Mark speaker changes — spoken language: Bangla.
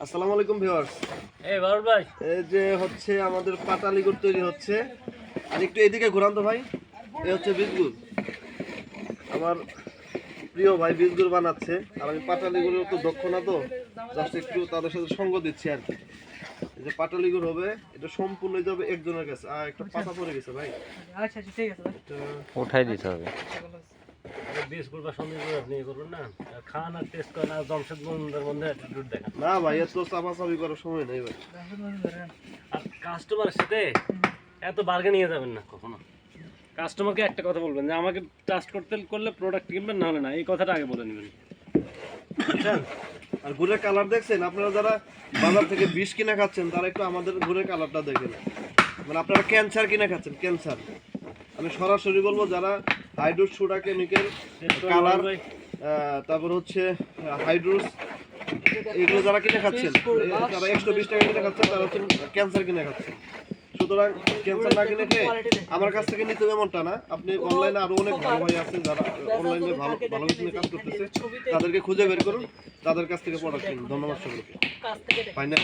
Speaker 1: আসসালামু আলাইকুম ভিউয়ার্স।
Speaker 2: এই বাবুল ভাই,
Speaker 1: এই যে হচ্ছে আমাদের পাটালি গুড় তৈরি হচ্ছে। আর একটু এদিকে ঘোরান তো ভাই। এই হচ্ছে বীজগুড়। আমার প্রিয় ভাই বীজগুড় বানাচ্ছে। আর আমি পাটালি গুড়ের তো দক্ষ না, তো জাস্ট একটু তাদের সাথে সঙ্গ দিচ্ছি আর কি। এই যে পাটালি গুড় হবে, এটা সম্পূর্ণ যাবে একজনের কাছে। আর একটা পাতা পড়ে গেছে ভাই,
Speaker 3: আচ্ছা ঠিক আছে ভাই,
Speaker 4: উঠাই দিতে হবে।
Speaker 2: বিস্কুট বা সন্দেশ করে আপনি ইয়ে করবেন না, খান আর টেস্ট করেন আর জমশেদগঞ্জের মধ্যে অ্যাটিটিউড দেখান।
Speaker 1: না ভাই, এত চাপাচাপি করার সময় নেই ভাই।
Speaker 2: আর কাস্টমারের সাথে এত বার্গে নিয়ে যাবেন না কখনো। কাস্টমারকে একটা কথা বলবেন যে আমাকে ট্রাস্ট করলে প্রোডাক্ট কিনবেন, না হলে না, এই কথাটা আগে বলে নেবেন, বুঝছেন?
Speaker 1: আর গুড়ের কালার দেখছেন? আপনারা যারা বাজার থেকে বিষ কিনে খাচ্ছেন তারা একটু আমাদের গুড়ের কালারটা দেখেন। মানে আপনারা ক্যান্সার কিনে খাচ্ছেন, ক্যান্সার। আমি সরাসরি বলবো, যারা হাইড্রোস সোডা কেমিক্যাল কালার, তারপর হচ্ছে হাইড্রোস, এগুলো যারা কিনে খাচ্ছেন, তারা 120 টাকা কিনে খাচ্ছেন, তারা হচ্ছে ক্যান্সার কিনে খাচ্ছেন। সুতরাং ক্যান্সার না কিনে খেয়ে আমার কাছ থেকে নিতে হবে এমনটা না। আপনি অনলাইনে আরো অনেক ভালো ভাই আছে যারা অনলাইনে ভালো ভালো কিছু নিয়ে কাজ করতেছে, তাদেরকে খুঁজে বের করুন, তাদের কাছ থেকে প্রোডাক্ট কিনুন। ধন্যবাদ সকলকে। ফাইনাল।